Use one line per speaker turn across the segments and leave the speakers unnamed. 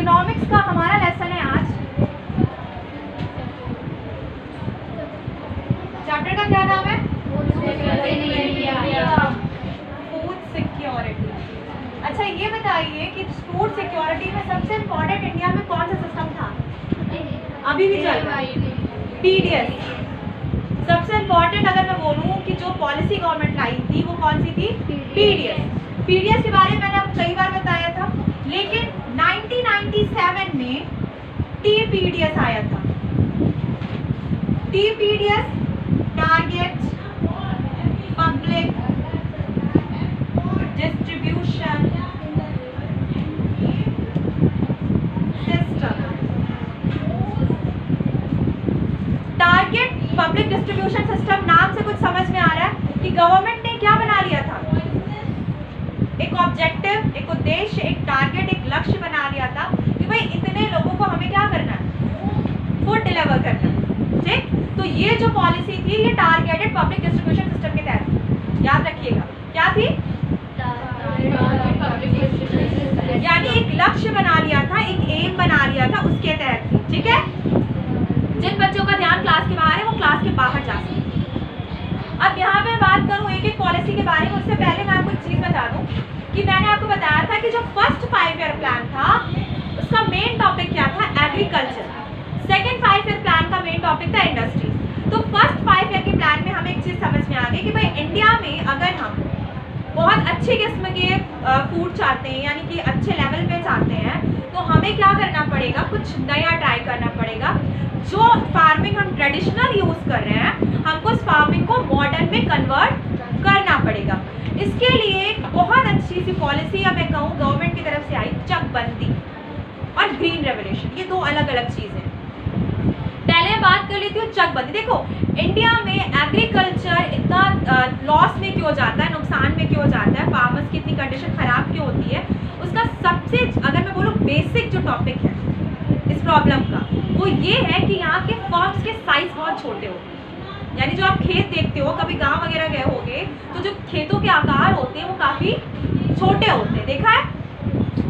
Economics का हमारा lesson है आज। चैप्टर का क्या नाम है? Food security. अच्छा ये बताइए कि फूड सिक्योरिटी में सबसे इम्पोर्टेंट इंडिया में कौन सा सिस्टम था? अभी भी चल रहा है, पीडीएस। सबसे इम्पोर्टेंट अगर मैं बोलूँ कि जो पॉलिसी गवर्नमेंट लाई थी वो कौन सी थी? पीडीएस। पीडीएस के बारे में मैंने आपको कई बार बताया था, लेकिन 1997 में टीपीडीएस आया था। TPDS target public distribution system. Target public distribution system नाम से कुछ समझ में आ रहा है कि गवर्नमेंट ने क्या बना लिया था? एक ऑब्जेक्टिव, एक उद्देश्य, एक टारगेट, एक लक्ष्य बना लिया था कि भाई इतने लोगों को हमें क्या करना है? फूड डिलीवर करना है। ठीक, तो ये जो पॉलिसी थी ये टारगेटेड पब्लिक डिस्ट्रीब्यूशन सिस्टम के तहत, याद रखिएगा क्या थी? यानी एक लक्ष्य बना लिया था, एक एम बना लिया था, उसके तहत थी। ठीक है, जिन बच्चों का ध्यान क्लास के बाहर है वो क्लास के बाहर जा सकते। अब यहाँ पे बात करूँ एक एक पॉलिसी के बारे में, उससे पहले मैं आपको एक चीज बता दूं कि मैंने आपको बताया था कि जो फर्स्ट 5 ईयर प्लान था उसका मेन टॉपिक क्या था? एग्रीकल्चर। सेकेंड 5 ईयर प्लान का मेन टॉपिक था इंडस्ट्री। तो फर्स्ट 5 ईयर के प्लान में हमें एक चीज समझ में आ गई कि भाई इंडिया में अगर हम बहुत अच्छे किस्म के फूड चाहते हैं, यानी कि अच्छे लेवल पे चाहते हैं, तो हमें क्या करना पड़ेगा? कुछ नया ट्राई करना पड़ेगा। जो फार्मिंग हम ट्रेडिशनल यूज कर रहे हैं हमको उस फार्मिंग को मॉडर्न में कन्वर्ट करना पड़ेगा। इसके लिए एक बहुत अच्छी सी पॉलिसी या मैं कहूँ गवर्नमेंट की तरफ से आई, चकबंदी और ग्रीन रेवोल्यूशन। ये दो अलग अलग चीजें। पहले बात कर लेती हूँ चकबंदी। देखो इंडिया में एग्रीकल्चर इतना लॉस में क्यों जाता है, नुकसान में क्यों जाता है, फार्मर्स की इतनी कंडीशन खराब क्यों होती है, उसका सबसे अगर मैं बोलूँ बेसिक जो टॉपिक है इस प्रॉब्लम का वो ये है कि यहाँ के फॉर्म्स के साइज बहुत छोटे होते हैं। यानी जो आप खेत देखते हो, कभी गांव वगैरह गए होंगे, तो जो खेतों के आकार होते हैं वो काफी छोटे होते हैं, देखा है?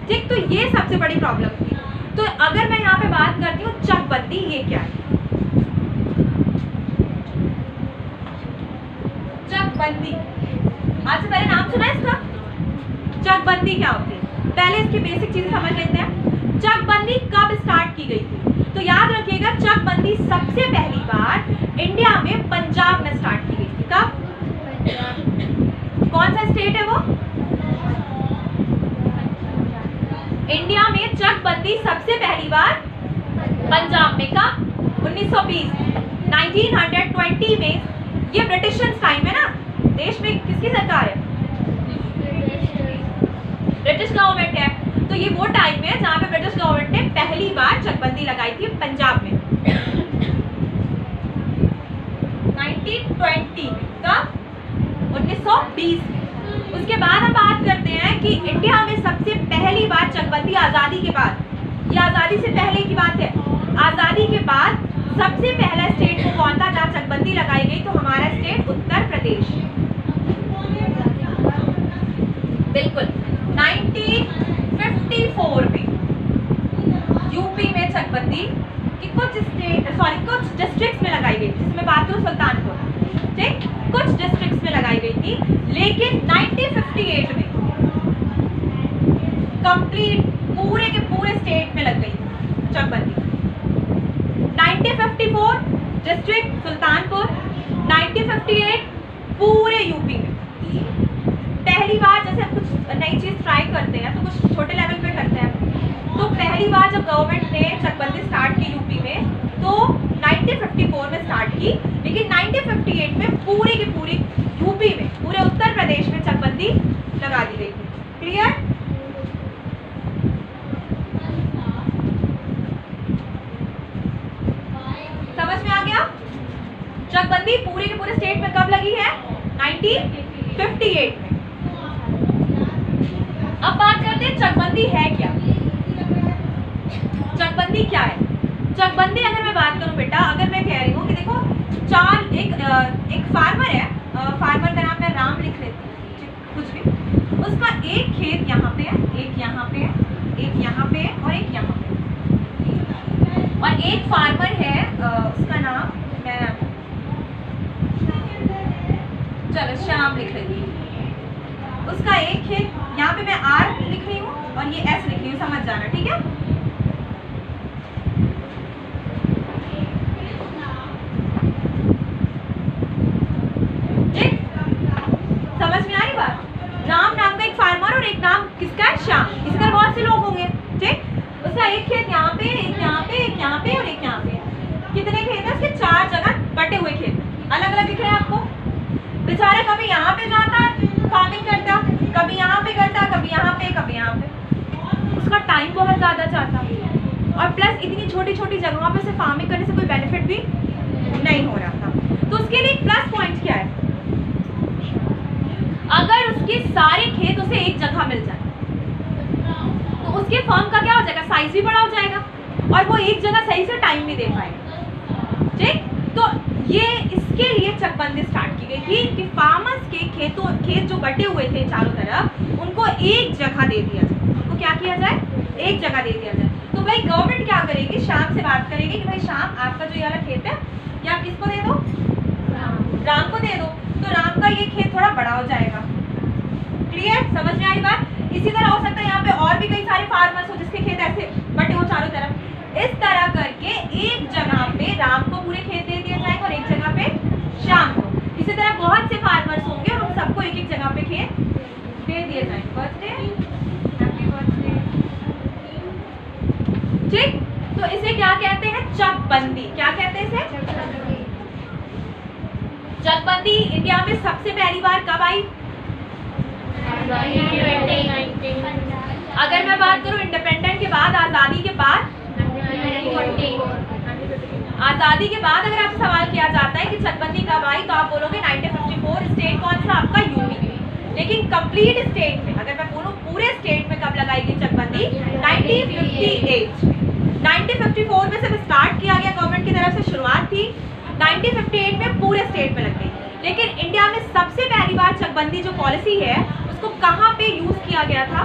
ठीक, तो ये सबसे बड़ी प्रॉब्लम थी। तो अगर मैं यहाँ पे बात करती हूँ चकबंदी, ये क्या है? चकबंदी आज से पहले नाम सुना है इसका? चकबंदी क्या होती है? पहले इसकी बेसिक चीजें समझ लेते हैं। चकबंदी कब स्टार्ट की गई थी? तो याद रखिएगा चकबंदी सबसे पहली बार इंडिया में पंजाब में स्टार्ट की गई थी। कब? कौन सा स्टेट है वो? इंडिया में चकबंदी सबसे पहली बार पंजाब में। कब? 1920 1920 में। ये ब्रिटिश टाइम है ना, देश में किसकी सरकार है? ब्रिटिश गवर्नमेंट है। तो ये वो टाइम है जहां पे ब्रिटिश गवर्नमेंट ने पहली बार चकबंदी लगाई थी पंजाब में 1920 का 1920 में। उसके बाद हम बात करते हैं कि इंडिया में सबसे पहली बार चकबंदी आजादी के बाद, ये आजादी से पहले की बात है, आजादी के बाद सबसे पहला स्टेट को कौन था जहाँ चकबंदी लगाई गई? तो हमारा स्टेट उत्तर प्रदेश। बिल्कुल 1954 में यूपी में चकबंदी की कुछ डिस्ट्रिक्ट्स में लगाई गई थी, जिसमें बात करूं सुल्तानपुर, ठीक, कुछ डिस्ट्रिक्ट्स में लगाई गई थी। लेकिन 1958 में कंप्लीट पूरे के पूरे स्टेट में लग गई चकबंदी। 1954 डिस्ट्रिक्ट सुल्तानपुर, 1958 पूरे यूपी में। पहली बार जैसे हम कुछ नई चीज ट्राई करते हैं तो कुछ छोटे लेवल पे करते हैं, तो पहली बार जब गवर्नमेंट ने चकबंदी स्टार्ट की यूपी में तो 1954 में स्टार्ट की, लेकिन 1958 में पूरी की पूरी यूपी में, पूरे उत्तर प्रदेश में चकबंदी लगा दी गई थी। क्लियर? समझ में आ गया? चकबंदी पूरे के पूरे स्टेट में कब लगी है? 1958 में। अब बात करते हैं चकबंदी है क्या? चकबंदी क्या है? चकबंदी अगर मैं बात करूं बेटा, अगर मैं कह रही हूँ कि देखो एक फार्मर है, फार्मर का नाम मैं राम लिख लेती हूँ, कुछ भी, उसका एक खेत यहाँ पे है, एक यहाँ पे है, एक यहाँ पे है और एक यहाँ पे। एक फार्मर है, उसका नाम मैं चलो श्याम लिख रही हूँ। उसका एक खेत, यहाँ पे मैं आर लिख रही हूँ और ये एस लिख रही हूँ, समझ जाना, ठीक है। समझ में आ रही बात? राम नाम का एक फार्मर और एक नाम किसका है, श्याम। इसी तरह बहुत से लोग होंगे, ठीक। उसका एक खेत यहाँ पे, एक यहाँ पे, एक यहाँ पे और एक यहाँ पे। कितने खेत है उसके? 4 जगह बटे हुए खेत, अलग अलग दिख रहे हैं आपको। बेचारा कभी यहाँ पे जाता फार्मिंग करता, कभी यहाँ पे करता, कभी यहाँ पे, कभी यहाँ पे। उसका टाइम बहुत ज़्यादा जाता और प्लस इतनी छोटी छोटी जगहों पे से फार्मिंग करने से कोई बेनिफिट भी नहीं हो रहा था। तो उसके लिए प्लस पॉइंट क्या है? अगर उसके सारे खेत उसे एक जगह मिल जाए तो उसके फर्म का क्या हो जाएगा, साइज भी बड़ा हो जाएगा और वो एक जगह सही से टाइम भी दे पाएगा, ठीक। तो ये इसके लिए चकबंदी स्टार्ट की गई थी कि फार्मर्स के खेत जो बटे हुए थे चारों तरफ, उनको एक जगह दे दिया जाए। उनको क्या किया जाए? एक जगह दे दिया जाए। तो भाई गवर्नमेंट क्या करेगी, शाम से बात करेगी कि भाई शाम आपका जो ये वाला खेत है ये आप किसको दे दो, राम को दे दो। तो राम का ये खेत थोड़ा बड़ा हो जाएगा। क्लियर? समझ में आई बात? इसी तरह हो सकता है यहाँ पे और भी कई सारे फार्मर्स हो जिसके खेत ऐसे बटे हो चारों तरफ। इस तरह करके एक जगह पे राम को पूरे खेत दे दिया जाएगा और एक जगह पे श्याम को। इसी तरह बहुत से फार्मर्स होंगे और उन सबको एक एक जगह पे खेत दे दिए जाएंगे। बर्थडे, हैप्पी बर्थडे, ठीक। तो इसे क्या कहते हैं? चकबंदी। क्या कहते हैं इसे? चकबंदी इंडिया में सबसे पहली बार कब आई? अगर मैं बात करूं इंडिपेंडेंट के बाद, आजादी के बाद, आजादी के बाद अगर आपसे सवाल किया जाता है कि चकबंदी कब आई तो आप बोलोगे 1954। स्टेट कौन सा आपका? यूपी। लेकिन कंप्लीट स्टेट में अगर मैं बोलूं पूरे स्टेट में कब लगाई गई चकबंदी? 1958। 1954 में सिर्फ स्टार्ट किया गया, गवर्नमेंट की तरफ से शुरुआत थी। 1958 में पूरे स्टेट में लग गई। लेकिन इंडिया में सबसे पहली बार चकबंदी जो पॉलिसी है उसको कहाँ पे यूज किया गया था?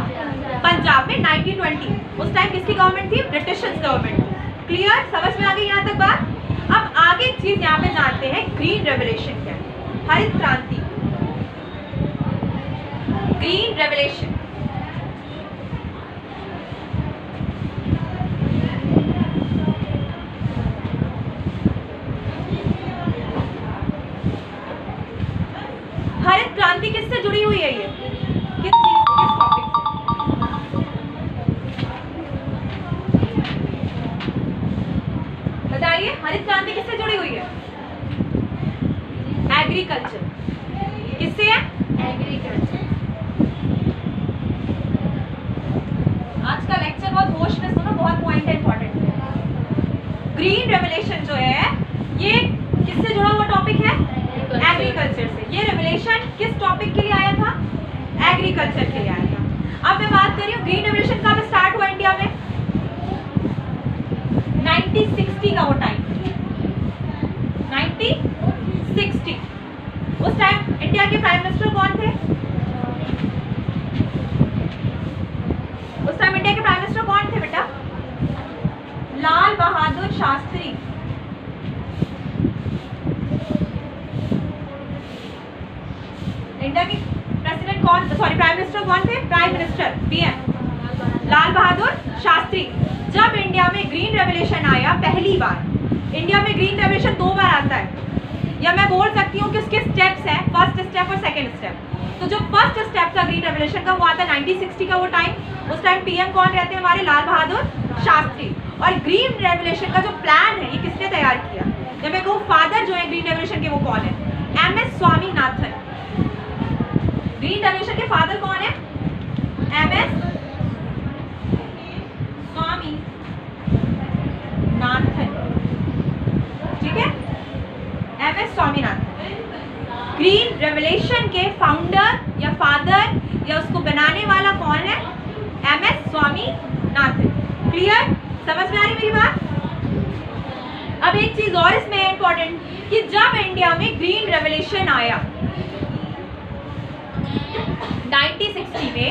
पंजाब में 1920। उस टाइम किसकी गवर्नमेंट थी? British government. क्लियर? समझ में आ गई यहाँ तक बात? अब आगे एक चीज यहाँ पे जानते हैं, ग्रीन रेवोल्यूशन क्या है? हरित क्रांति, ग्रीन रेवोल्यूशन। हरित क्रांति किससे जुड़ी हुई है? ये किस चीज, किस टॉपिक से? बताइए, हरित क्रांति किससे जुड़ी हुई है? एग्रीकल्चर। किससे है? एग्रीकल्चर। आज का लेक्चर बहुत होश में सुनो, बहुत पॉइंट है, इंपॉर्टेंट है। ग्रीन रेवोल्यूशन जो है ये किससे जुड़ा हुआ टॉपिक है? एग्रीकल्चर से। ये रेवोल्यूशन किस टॉपिक के लिए आया था? एग्रीकल्चर के लिए आया था। अब मैं बात कर रही हूँ ग्रीन रेवोल्यूशन कब स्टार्ट हुआ इंडिया में? 1960 का वो टाइम, 1960। उस टाइम इंडिया के प्राइम मिनिस्टर कौन थे? उस टाइम इंडिया के प्राइम मिनिस्टर कौन थे बेटा? लाल बहादुर शास्त्री। इंडिया के प्रेसिडेंट कौन, सॉरी प्राइम मिनिस्टर कौन थे? Prime minister PM Lal Bahadur Shastri. जब इंडिया में ग्रीन रेवोल्यूशन आया पहली बार, इंडिया में ग्रीन रेवोल्यूशन 2 बार आता है, या मैं बोल सकती हूँ कि उसके स्टेप्स हैं, फर्स्ट स्टेप और सेकंड स्टेप। तो जो फर्स्ट स्टेप था ग्रीन रेवोल्यूशन का वो आता है 1960 का वो टाइम। उस टाइम पीएम कौन रहते हैं? हमारे लाल बहादुर शास्त्री। और ग्रीन रेवोल्यूशन का जो प्लान है ये किसने तैयार किया? जब मैं कहूँ फादर जो है ग्रीन रेवोल्यूशन के वो कौन है? MS स्वामीनाथन। ग्रीन रेवोल्यूशन के फादर कौन है? MS स्वामीनाथन, ठीक है, MS स्वामीनाथन। ग्रीन रेवोल्यूशन के फाउंडर या फादर या उसको बनाने वाला कौन है? MS स्वामीनाथन। क्लियर? समझ में आ रही मेरी बात? अब एक चीज और इसमें है इंपॉर्टेंट कि जब इंडिया में ग्रीन रेवोल्यूशन आया 1960 में,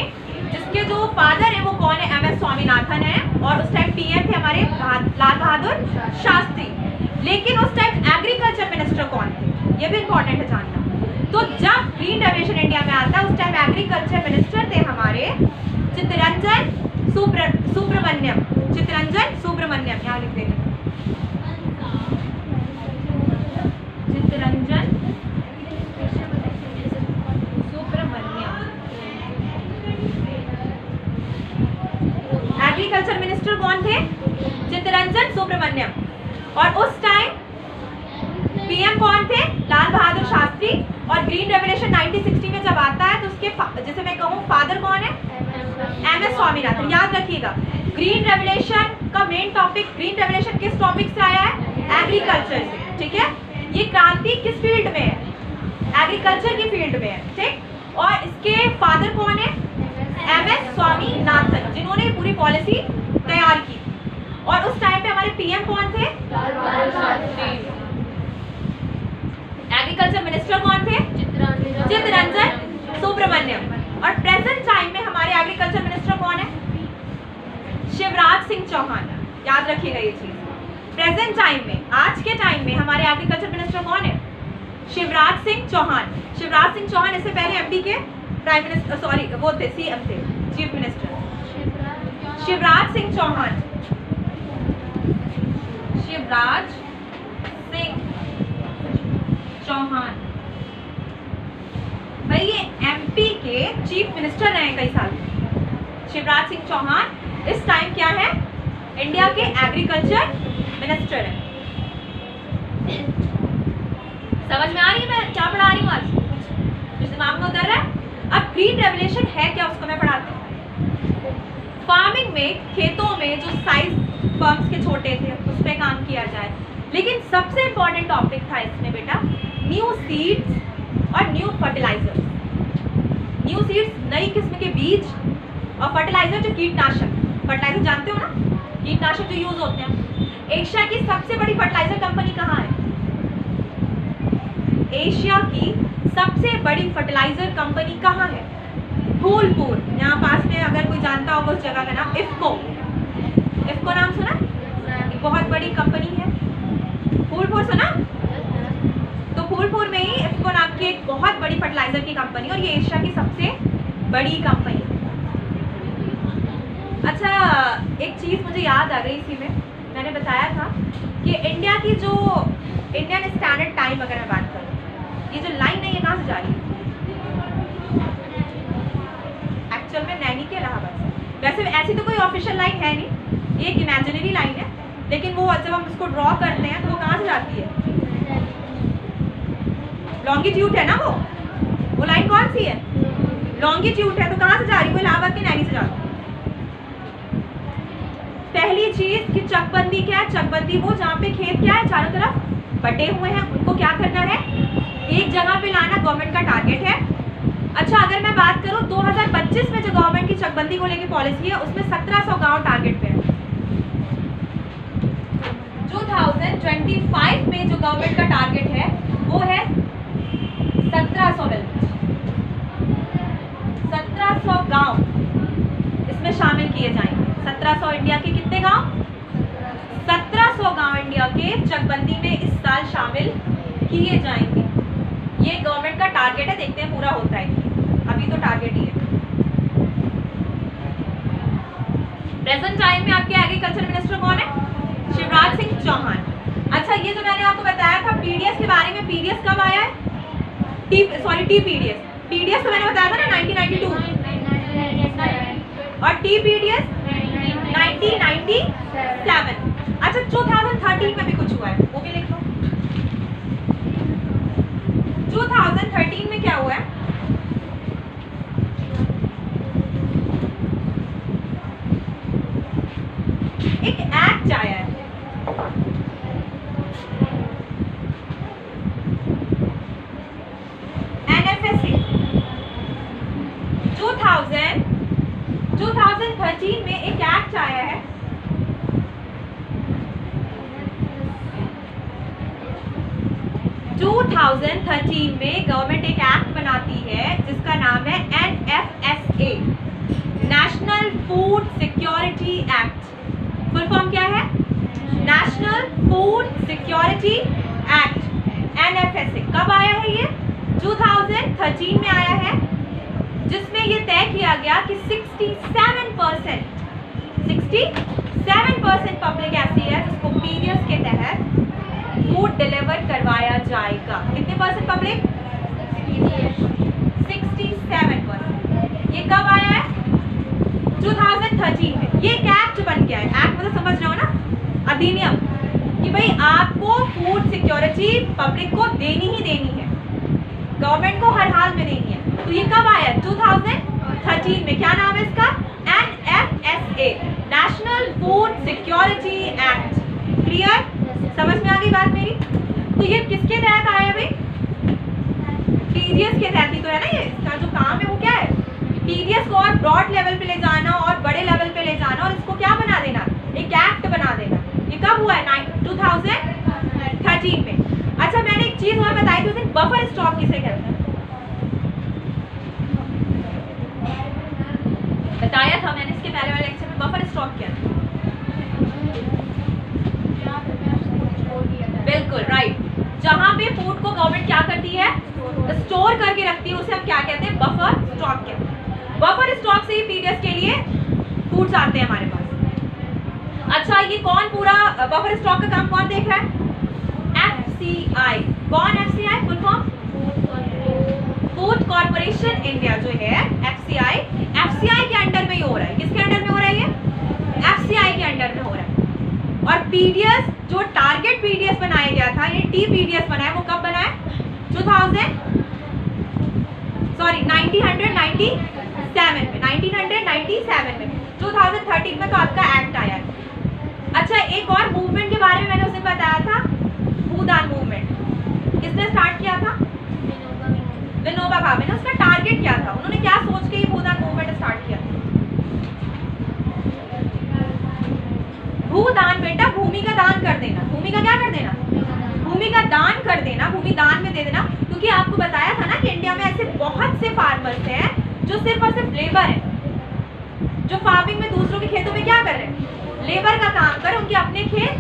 जिसके जो फादर है वो कौन है? MS स्वामीनाथन है। और उस टाइम पीएम थे हमारे लाल बहादुर शास्त्री। लेकिन उस टाइम एग्रीकल्चर मिनिस्टर कौन थे, ये भी इंपॉर्टेंट है जानना। तो जब ग्रीन रेवोल्यूशन इंडिया में आता है उस टाइम एग्रीकल्चर मिनिस्टर थे हमारे चित्तरंजन सुब्रमण्यम। चित्तरंजन सुब्रमण्यम, यहाँ लिख देंगे चित्तरंजन सुब्रमण्यम। एग्रीकल्चर मिनिस्टर कौन थे, चित्तरंजन सुब्रमण्यम। और उस टाइम पीएम कौन थे, लाल बहादुर शास्त्री। और ग्रीन रेवोल्यूशन 1960 में जब आता है तो उसके जैसे मैं कहूँ फादर कौन है, एमएस स्वामीनाथन। याद रखिएगा ग्रीन रेवोल्यूशन का मेन टॉपिक, ग्रीन रेवोल्यूशन किस टॉपिक से आया है, एग्रीकल्चर से, ठीक है। ये क्रांति किस फील्ड में है, एग्रीकल्चर की फील्ड में है, ठीक। और इसके फादर कौन है, एमएस स्वामीनाथन, जिन्होंने पूरी पॉलिसी तैयार की। और उस टाइम पे हमारे पीएम कौन थे, एग्रीकल्चर मिनिस्टर कौन थे, चित्तरंजन सुब्रमण्यम। और प्रेजेंट टाइम में हमारे एग्रीकल्चर मिनिस्टर कौन है, शिवराज सिंह चौहान। याद रखिएगा ये चीज। प्रेजेंट टाइम में, आज के टाइम में हमारे एग्रीकल्चर मिनिस्टर कौन है, शिवराज सिंह चौहान। शिवराज सिंह चौहान इससे पहले एमपी के प्राइम मिनिस्टर, सॉरी वो थे सीएम थे, चीफ मिनिस्टर शिवराज सिंह चौहान। शिवराज सिंह चौहान भाई ये एमपी के चीफ मिनिस्टर रहे कई साल। शिवराज सिंह चौहान इस टाइम क्या है, इंडिया के एग्रीकल्चर मिनिस्टर है। समझ में आ रही है मैं क्या पढ़ा रही हूँ आज, कुछ दिमाग में उतर रहा है। अब ग्रीन रेवोल्यूशन है क्या, उसको मैं पढ़ाती हूँ। फार्मिंग में, खेतों में जो साइज फर्म्स के छोटे थे उस पर काम किया जाए। लेकिन सबसे इंपॉर्टेंट टॉपिक था इसमें बेटा न्यू सीड्स और न्यू फर्टिलाइजर्स। न्यू सीड्स नई किस्म के बीज, और फर्टिलाइजर जो कीटनाशक, फर्टिलाइजर जानते हो ना, कीटनाशक जो यूज होते हैं। एशिया की सबसे बड़ी फर्टिलाइजर कंपनी कहाँ है, एशिया की सबसे बड़ी फर्टिलाइजर कंपनी कहाँ है, फूलपुर। यहाँ पास में अगर कोई जानता होगा उस जगह का नाम इफ्को। इफ्को नाम सुना, बहुत बड़ी कंपनी है। फूलपुर सुना, तो फूलपुर में ही इफ्को नाम की एक बहुत बड़ी फर्टिलाइजर की कंपनी, और ये एशिया की सबसे बड़ी कंपनी। अच्छा एक चीज मुझे याद आ गई इसी में, मैंने बताया था कि इंडिया की जो इंडियन स्टैंडर्ड टाइम अगर मैं बात करूँ, ये जो लाइन है ये कहाँ से जा रही है, एक्चुअल में नैनी के इलाहाबाद से। वैसे ऐसी तो कोई ऑफिशियल लाइन है नहीं, ये एक इमेजिनरी लाइन है, लेकिन वो जब हम इसको ड्रॉ करते हैं तो वो कहाँ से जाती है, लॉन्गिट्यूड है ना, वो लाइन कौन सी है, लॉन्गिट्यूड है, तो कहाँ से जा रही है, वो इलाहाबाद की नैनी से जाती है। पहली चीज कि चकबंदी क्या है, चकबंदी वो जहाँ पे खेत क्या है चारों तरफ बटे हुए हैं, उनको क्या करना है, एक जगह पे लाना गवर्नमेंट का टारगेट है। अच्छा अगर मैं बात करूँ 2025 में जो गवर्नमेंट की चकबंदी को लेकर पॉलिसी है उसमें 1700 गांव टारगेट पे है। 2025 में जो गवर्नमेंट का टारगेट है वो है 1700 विलेज, 1700 गांव इसमें शामिल किए जाएंगे। 1700 इंडिया के कितने गांव, 1700 गांव इंडिया के चकबंदी में इस साल शामिल किए जाएंगे। ये गवर्नमेंट का टारगेट है, देखते हैं पूरा होता है, अभी तो टारगेट ही है। प्रेजेंट टाइम में आपके एग्रीकल्चर मिनिस्टर कौन है, शिवराज सिंह चौहान। अच्छा ये जो मैंने आपको बताया था पीडीएस के बारे में, पीडीएस कब आया है, पीडीएस तो मैंने बताया था ना 1992, और टीपीडीएस 1997। अच्छा 2013 में भी कुछ हुआ है, वो भी लिख लो। 2013 में क्या हुआ है, एक एक्ट आया है, एनएफएसए। 2013 में एक एक्ट आया है, में गवर्नमेंट एक एक्ट बनाती है जिसका नाम है NFSA, national food security act. Full form क्या है, national food security act NFSA कब आया है? ये 2013 में आया है, जिसमें ये तय किया गया कि 67% पब्लिक ऐसी है जिसको पीरियड्स के तहत फूड डिलीवर करवाया जाएगा। कितने परसेंट पब्लिक? 67%। ये कब आया है? 2013 में। ये एक एक्ट बन गया है। एक्ट मतलब समझ रहे हो ना, अधिनियम, कि भाई आपको फूड सिक्योरिटी पब्लिक को देनी ही देनी है, गवर्नमेंट को हर हाल में देनी है। तो ये कब आया? 2013 में। क्या नाम है इसका? NFSA, national food security act. Clear? समझ में आ गई बात मेरी? तो ये किसके तहत आया भाई? पीडीएस के तहत ही तो है ना। ये इसका जो काम है वो क्या है? पीडीएस को और ब्रॉड लेवल पे ले जाना और बड़े लेवल पे ले जाना और इसको क्या बना देना? एक एक्ट बना देना। ये कब हुआ है? 2013 में। अच्छा, मैंने एक चीज और बताई थी उस दिन, बफर स्टॉक किसे कहते हैं? बताया था मैंने इसके पहले वाले लेक्चर में। बफर स्टॉक क्या है? बिल्कुल राइट। जहां पे फूड को गवर्नमेंट क्या करती है? स्टोर करके रखती है, उसे हम क्या कहते हैं? बफर स्टॉक कहते हैं। बफर स्टॉक से ही पीडीएस के लिए फूड्स आते हैं हमारे पास। अच्छा, ये कौन पूरा बफर स्टॉक का काम कौन देख रहा है? FCI। कौन FCI? Full form? Food corporation India जो है FCI के अंडर में ही हो रहा है। किसके अंडर में हो रहा है? ये FCI के अंडर में हो रहा है। और पीडीएस जो टारगेट पीडीएस बनाया गया था, ये TPDS बना है, वो कब बना है? 1997 में। 1997 में 2013 में तो आपका एक्ट आया है। अच्छा, एक और मूवमेंट के बारे में मैंने उस दिन बताया था, भूदान मूवमेंट। किसने स्टार्ट किया था? विनोबा भावे ने। उसका टारगेट क्या था? उन्होंने क्या सोच के ये भूदान मूवमेंट स्टार्ट किया था? भूदान बेटा, भूमि का दान कर देना। भूमि का क्या कर देना? भूमि का दान कर देना, भूमि दान में दे देना। क्योंकि आपको बताया था ना कि इंडिया में ऐसे बहुत से फार्मर्स हैं जो सिर्फ और सिर्फ लेबर हैं, जो फार्मिंग में दूसरों के खेतों में क्या कर रहे हैं? लेबर का काम कर, उनके अपने खेत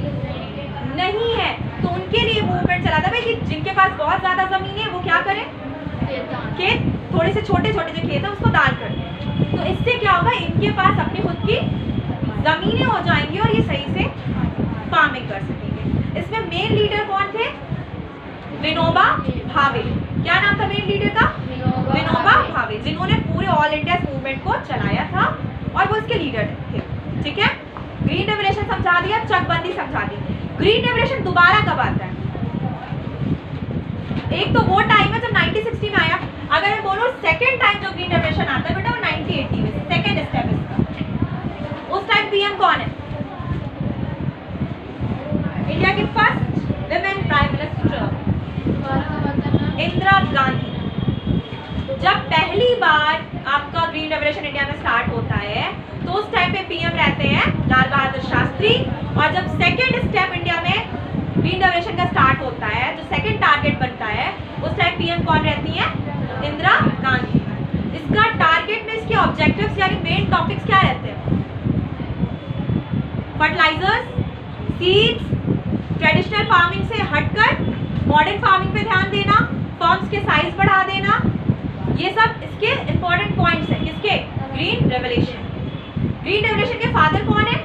नहीं है। तो उनके लिए मूवमेंट चला था भाई कि जिनके पास बहुत ज्यादा जमीन है वो क्या करें? खेत, थोड़े से छोटे छोटे जो खेत है उसको दान कर दें। तो इससे क्या होगा? इनके पास अपनी खुद की जमीनें हो जाएंगी और ये सही से फार्मिंग कर सकेंगे। इसमें मेन लीडर कौन थे? विनोबा भावे। क्या नाम था मेन लीडर का? विनोबा भावे, जिन्होंने पूरे ऑल इंडिया मूवमेंट को चलाया था और वो इसके लीडर थे। ठीक है, ग्रीन रेवोल्यूशन समझा दिया, चकबंदी समझा दी। ग्रीन रेवोल्यूशन दोबारा कब आता है? एक तो वो टाइम है जब 1960 में आया। अगर मैं बोलूं सेकंड टाइम जो ग्रीन रेवोल्यूशन आता है बेटा वो 1980 में, सेकंड स्टेप इसका। उस टाइम पीएम कौन है? इंडिया की first women prime minister Indira Gandhi. जब पहली बार आपका ग्रीन रेवोल्यूशन इंडिया में स्टार्ट होता है तो उस टाइम पे पीएम रहते हैं लाल बहादुर शास्त्री। और जब सेकंड स्टेप इंडिया में ग्रीन रेवोल्यूशन का स्टार्ट होता है, जो सेकंड टारगेट बनता है, उस टाइम पीएम कौन रहती है? इंदिरा गांधी। इसका टारगेट में इसके ऑब्जेक्टिव्स यानी मेन टॉपिक्स क्या रहते हैं? फर्टिलाइजर्स, सीड्स, ट्रेडिशनल फार्मिंग से हटकर मॉडर्न फार्मिंग पे ध्यान देना, फॉर्म्स के साइज बढ़ा देना, ये सब इसके इंपॉर्टेंट पॉइंट्स हैं। किसके? Green revolution. ग्रीन रेवोल्यूशन के फादर कौन है?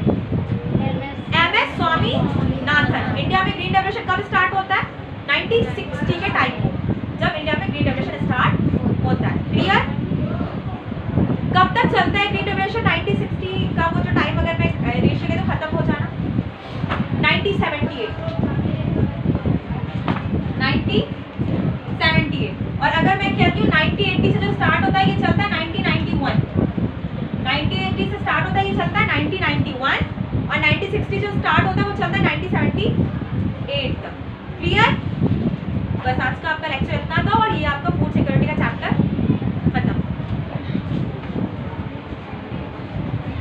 MS स्वामीनाथन। इंडिया में ग्रीन रेवोल्यूशन कब स्टार्ट होता है? 1960 के टाइम को, जब इंडिया में ग्रीन रेवोल्यूशन स्टार्ट होता है। क्लियर? कब तक चलता है ग्रीन रेवोल्यूशन? 1960 का वो जो टाइम अगर मैं रेशियो ले तो खत्म हो जाना 1978। और अगर मैं कहती हूँ 1980 से जो स्टार्ट होता है ये चलता है 1991। 1980 से स्टार्ट होता है ये चलता है 1991 और 1960 जो स्टार्ट होता है वो चलता है 1978।